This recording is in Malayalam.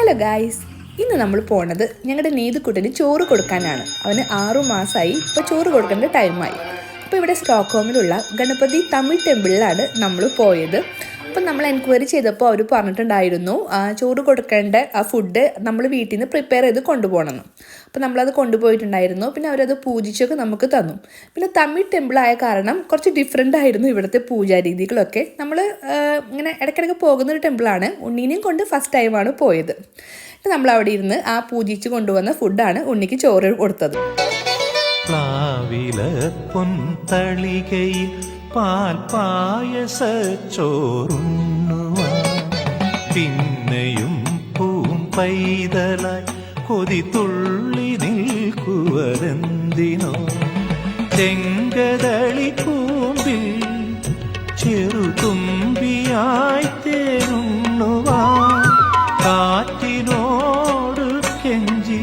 ഹലോ ഗായ്സ്, ഇന്ന് നമ്മൾ പോണത് ഞങ്ങളുടെ നീതുക്കുട്ടന് ചോറ് കൊടുക്കാനാണ്. അവന് 6 മാസമായി, ഇപ്പോൾ ചോറ് കൊടുക്കേണ്ട ടൈമായി. അപ്പോൾ ഇവിടെ സ്റ്റോക്ക്ഹോമിലുള്ള ഗണപതി തമിഴ് ടെമ്പിളിലാണ് നമ്മൾ പോയത്. അപ്പം നമ്മൾ എൻക്വയറി ചെയ്തപ്പോൾ അവർ പറഞ്ഞിട്ടുണ്ടായിരുന്നു ചോറ് കൊടുക്കേണ്ട ആ ഫുഡ് നമ്മൾ വീട്ടിൽ നിന്ന് പ്രിപ്പയർ ചെയ്ത് കൊണ്ടുപോകണമെന്ന്. അപ്പോൾ നമ്മളത് കൊണ്ടുപോയിട്ടുണ്ടായിരുന്നു. പിന്നെ അവരത് പൂജിച്ചൊക്കെ നമുക്ക് തന്നു. പിന്നെ തമിഴ് ടെമ്പിളായ കാരണം കുറച്ച് ഡിഫറെൻ്റ് ആയിരുന്നു ഇവിടുത്തെ പൂജാരീതികളൊക്കെ. നമ്മൾ ഇങ്ങനെ ഇടയ്ക്കിടയ്ക്ക് പോകുന്നൊരു ടെമ്പിളാണ്. ഉണ്ണീനെയും കൊണ്ട് ഫസ്റ്റ് ടൈമാണ് പോയത്. നമ്മൾ അവിടെ ഇരുന്ന് ആ പൂജിച്ച് കൊണ്ടുവന്ന ഫുഡാണ് ഉണ്ണിക്ക് ചോറ് കൊടുത്തത്. പാൽ പായസ ചോറുണ്ണുവാൻ പിന്നെയും പൂം പൈതലായി കൊതി തുള്ളി നിൽക്കുവരെന്തിനോ ചെങ്കതളി കൂമ്പിൽ ചെറുതുമ്പിയായി തേനുണ്ണുവാൻ കാറ്റിനോട് കെഞ്ചി